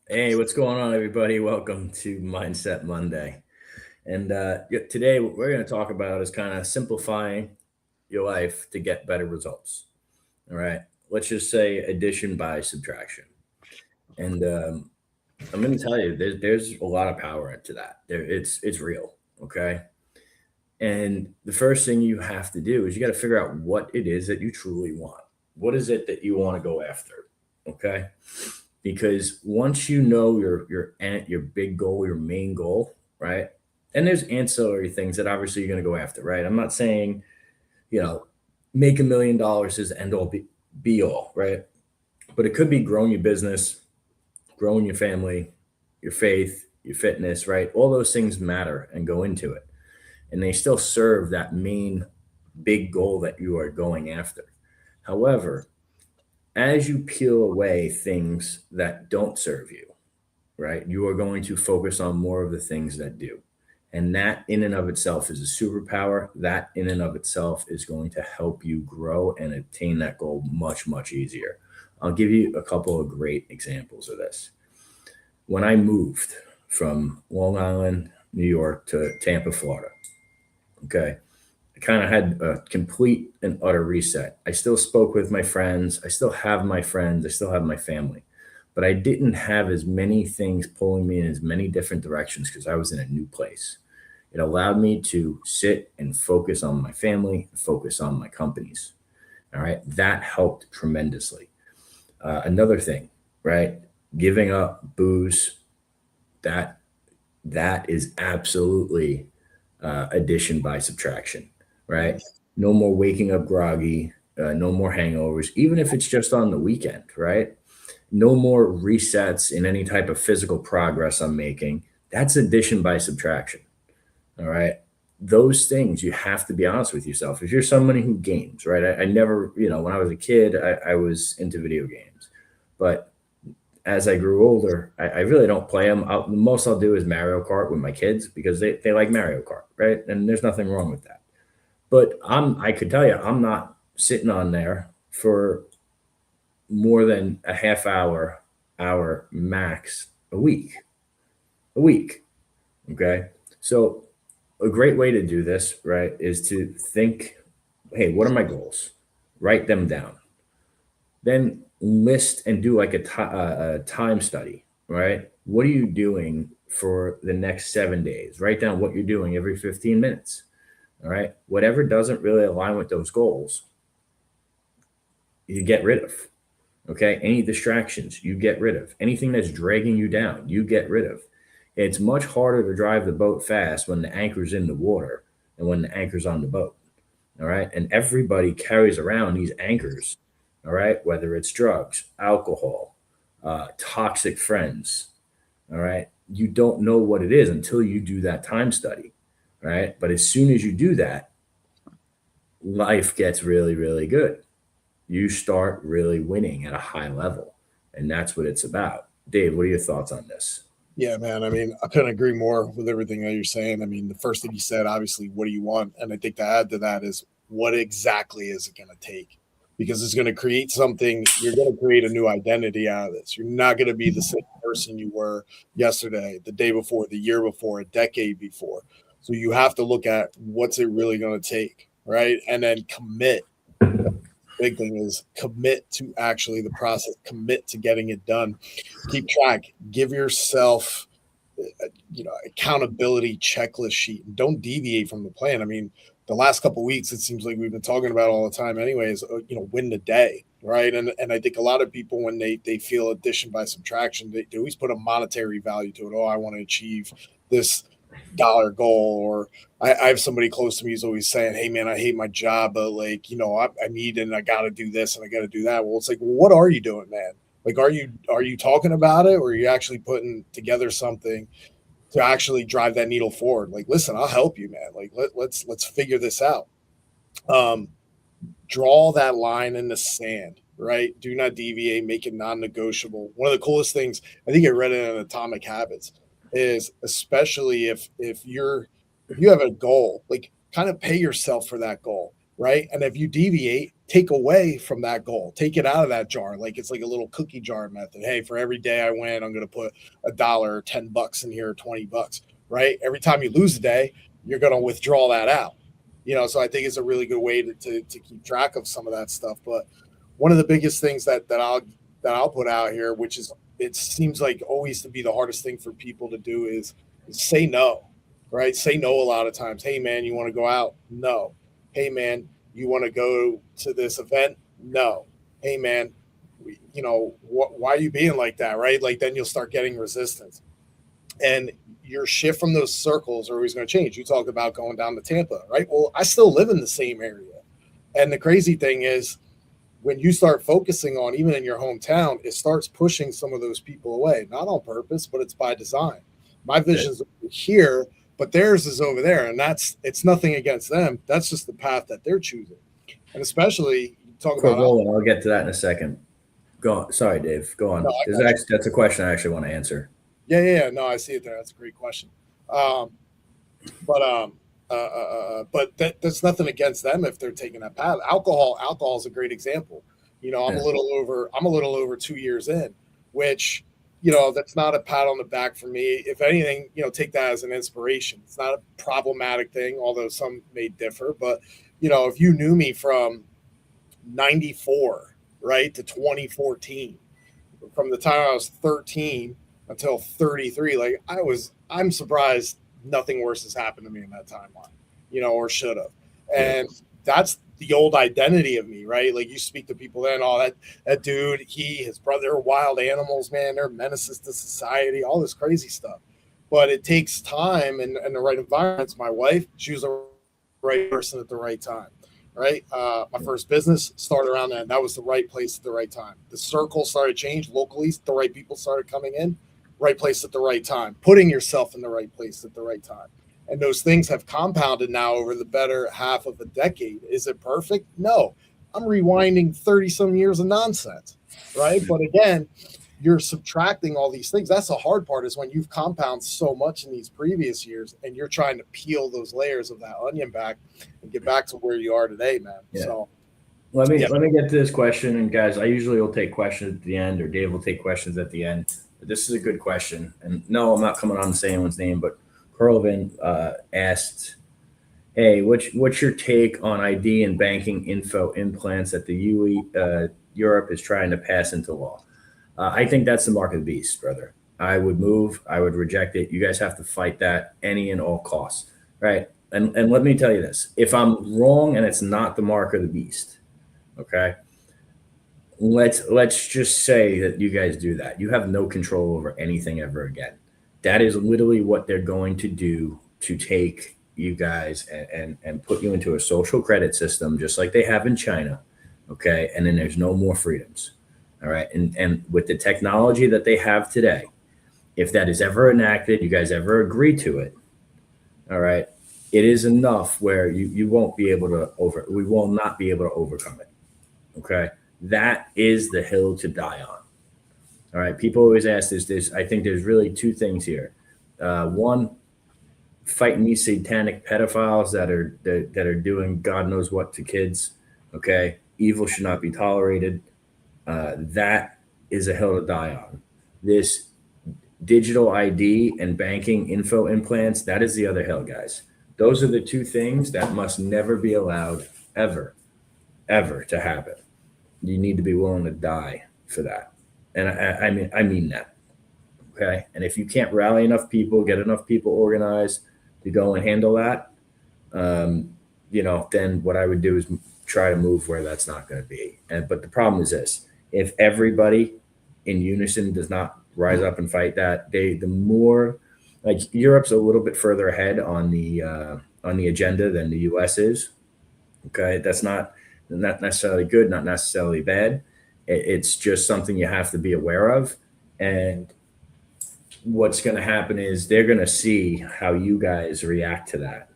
Hey, what's going on, everybody? Welcome to Mindset Monday. And today, what we're going to talk about is kind of simplifying your life to get better results. All right. Let's just say addition by subtraction. And I'm going to tell you, there's a lot of power into that. It's real. Okay. And the first thing you have to do is you got to figure out what it is that you truly want. What is it that you want to go after? Okay, because once you know your big goal, your main goal, right? And there's ancillary things that obviously you're going to go after, right? I'm not saying you know make $1 million is the end all be all, right? But it could be growing your business, growing your family, your faith, your fitness, right? All those things matter and go into it, and they still serve that main big goal that you are going after. However, as you peel away things that don't serve you, right, you are going to focus on more of the things that do. And that in and of itself is a superpower. That in and of itself is going to help you grow and attain that goal much, much easier. I'll give you a couple of great examples of this. When I moved from Long Island, New York to Tampa, Florida, okay, I kind of had a complete and utter reset. I still spoke with my friends. I still have my friends. I still have my family. But I didn't have as many things pulling me in as many different directions because I was in a new place. It allowed me to sit and focus on my family, focus on my companies. All right. That helped tremendously. Another thing, right? Giving up booze, that that is absolutely addition by subtraction, right? No more waking up groggy, no more hangovers, even if it's just on the weekend, right? No more resets in any type of physical progress I'm making. That's addition by subtraction, all right? Those things you have to be honest with yourself. If you're somebody who games, right? I never, when I was a kid, I was into video games. But as I grew older, I really don't play them. The most I'll do is Mario Kart with my kids because they like Mario Kart, right? And there's nothing wrong with that. But I could tell you, I'm not sitting on there for more than a half hour max a week. Okay. So a great way to do this, right, is to think, hey, what are my goals? Write them down. Then list and do like a time study, right? What are you doing for the next 7 days? Write down what you're doing every 15 minutes. All right. Whatever doesn't really align with those goals, you get rid of. Okay. Any distractions, you get rid of. Anything that's dragging you down, you get rid of. It's much harder to drive the boat fast when the anchor's in the water than when the anchor's on the boat. All right. And everybody carries around these anchors. All right. Whether it's drugs, alcohol, toxic friends. All right. You don't know what it is until you do that time study. Right. But as soon as you do that, life gets really, really good. You start really winning at a high level. And that's what it's about. Dave, what are your thoughts on this? Yeah, man. I mean, I couldn't agree more with everything that you're saying. I mean, the first thing you said, obviously, what do you want? And I think to add to that is what exactly is it going to take? Because it's going to create something, you're going to create a new identity out of this. You're not going to be the same person you were yesterday, the day before, the year before, a decade before. So you have to look at what's it really going to take, right? And then commit. Big thing is commit to actually the process, commit to getting it done. Keep track, give yourself accountability checklist sheet, and don't deviate from the plan. I mean, the last couple of weeks, it seems like we've been talking about all the time anyways, win the day, right? And I think a lot of people, when they feel addition by subtraction, they always put a monetary value to it. Oh, I want to achieve this dollar goal. Or I have somebody close to me who's always saying, hey man, I hate my job, but like, I need, and I got to do this and I got to do that. Well, it's like, well, what are you doing, man? Like, are you talking about it, or are you actually putting together something to actually drive that needle forward? Like, listen, I'll help you, man. Like, let's figure this out. Um, Draw that line in the sand, right? Do not deviate, make it non-negotiable. One of the coolest things, I think I read it in Atomic Habits, is especially if you have a goal, like kind of pay yourself for that goal. right? And if you deviate, take away from that goal, take it out of that jar. Like it's like a little cookie jar method. Hey, for every day I win, I'm going to put $1 or $10 in here, or $20, right? Every time you lose a day, you're going to withdraw that out. So I think it's a really good way to keep track of some of that stuff. But one of the biggest things that I'll put out here, which is it seems like always to be the hardest thing for people to do, is say no, right? Say no a lot of times. Hey man, you want to go out? No. Hey man, you want to go to this event? No. Hey man, why are you being like that, right? Like then you'll start getting resistance, and your shift from those circles are always going to change. You talked about going down to Tampa, right? Well, I still live in the same area, and the crazy thing is, when you start focusing on, even in your hometown, it starts pushing some of those people away, not on purpose, but it's by design. My vision's over here, but theirs is over there. And it's nothing against them. That's just the path that they're choosing. And especially talk about Roland, I'll get to that in a second. Go on. Sorry, Dave. Go on. No, That's a question I actually want to answer. Yeah. No, I see it there. That's a great question. But that's nothing against them if they're taking that path. Alcohol is a great example. I'm a little over 2 years in, which, that's not a pat on the back for me. If anything, take that as an inspiration. It's not a problematic thing, although some may differ. But, if you knew me from 94, right, to 2014, from the time I was 13 until 33, like I'm surprised nothing worse has happened to me in that timeline, or should have. And that's the old identity of me, right? Like you speak to people then, that dude, his brother are wild animals, man. They're menaces to society, all this crazy stuff. But it takes time and the right environments. My wife, she was the right person at the right time, right? My first business started around that. That was the right place at the right time. The circle started to change locally. The right people started coming in. Right place at the right time, putting yourself in the right place at the right time. And those things have compounded now over the better half of a decade. Is it perfect? No. I'm rewinding 30 some years of nonsense, right? But again, you're subtracting all these things. That's the hard part, is when you've compounded so much in these previous years and you're trying to peel those layers of that onion back and get back to where you are today, man. Yeah. So let me get to this question. And guys, I usually will take questions at the end, or Dave will take questions at the end. But this is a good question. And no, I'm not coming on to say anyone's name, but Curlvin asked, hey, what's your take on ID and banking info implants that the Europe is trying to pass into law? I think that's the mark of the beast, brother. I would move. I would reject it. You guys have to fight that any and all costs, right? And let me tell you this. If I'm wrong and it's not the mark of the beast, okay, let's just say that you guys do that. You have no control over anything ever again. That is literally what they're going to do to take you guys and put you into a social credit system, just like they have in China. Okay. And then there's no more freedoms. All right. And with the technology that they have today, if that is ever enacted, you guys ever agree to it. All right. It is enough where you won't be able to we will not be able to overcome it. Okay. That is the hill to die on. All right. People always ask this. I think there's really two things here. One, fighting these satanic pedophiles that are doing God knows what to kids. Okay. Evil should not be tolerated. That is a hill to die on. This digital ID and banking info implants, that is the other hill, guys. Those are the two things that must never be allowed ever to happen. You need to be willing to die for that. And I mean that. Okay. And if you can't rally enough people, get enough people organized to go and handle that, then what I would do is try to move where that's not going to be. But the problem is this: if everybody in unison does not rise up and fight that, the more, like, Europe's a little bit further ahead on the agenda than the US is. Okay. That's not necessarily good, not necessarily bad. It's just something you have to be aware of. And what's going to happen is they're going to see how you guys react to that.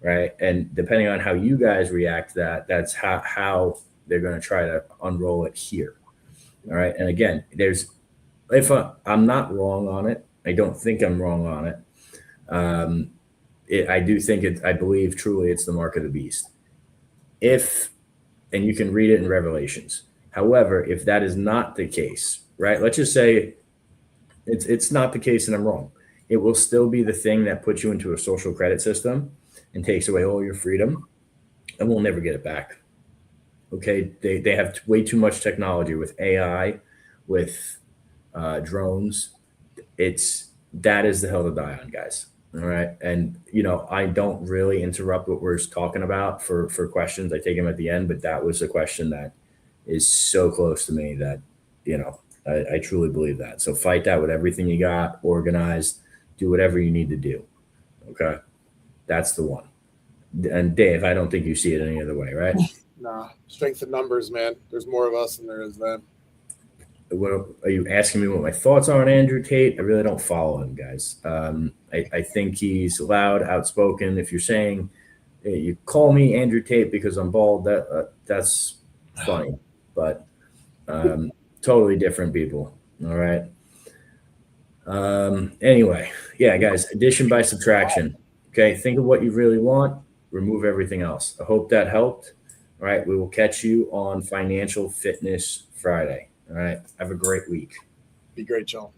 Right. And depending on how you guys react to that, that's how they're going to try to unroll it here. All right. And again, if I'm not wrong on it, I don't think I'm wrong on it. I do think I believe truly it's the mark of the beast. And you can read it in Revelations. However, if that is not the case, right? Let's just say it's not the case and I'm wrong. It will still be the thing that puts you into a social credit system and takes away all your freedom, and we'll never get it back. Okay, they have way too much technology with AI, with drones. That is the hill to die on, guys. All right, and I don't really interrupt what we're talking about for questions. I take them at the end, but that was a question that is so close to me that I truly believe that. So fight that with everything you got, organize, do whatever you need to do. Okay, that's the one. And Dave, I don't think you see it any other way, right? Nah, strength in numbers, man. There's more of us than there is them. What are you asking me? What my thoughts are on Andrew Tate? I really don't follow him, guys. I think he's loud, outspoken. If you're saying you call me Andrew Tate because I'm bald, that's funny, but totally different people. All right. Anyway, yeah, guys, addition by subtraction. Okay, think of what you really want, remove everything else. I hope that helped. All right, we will catch you on Financial Fitness Friday. All right, have a great week. Be great, y'all.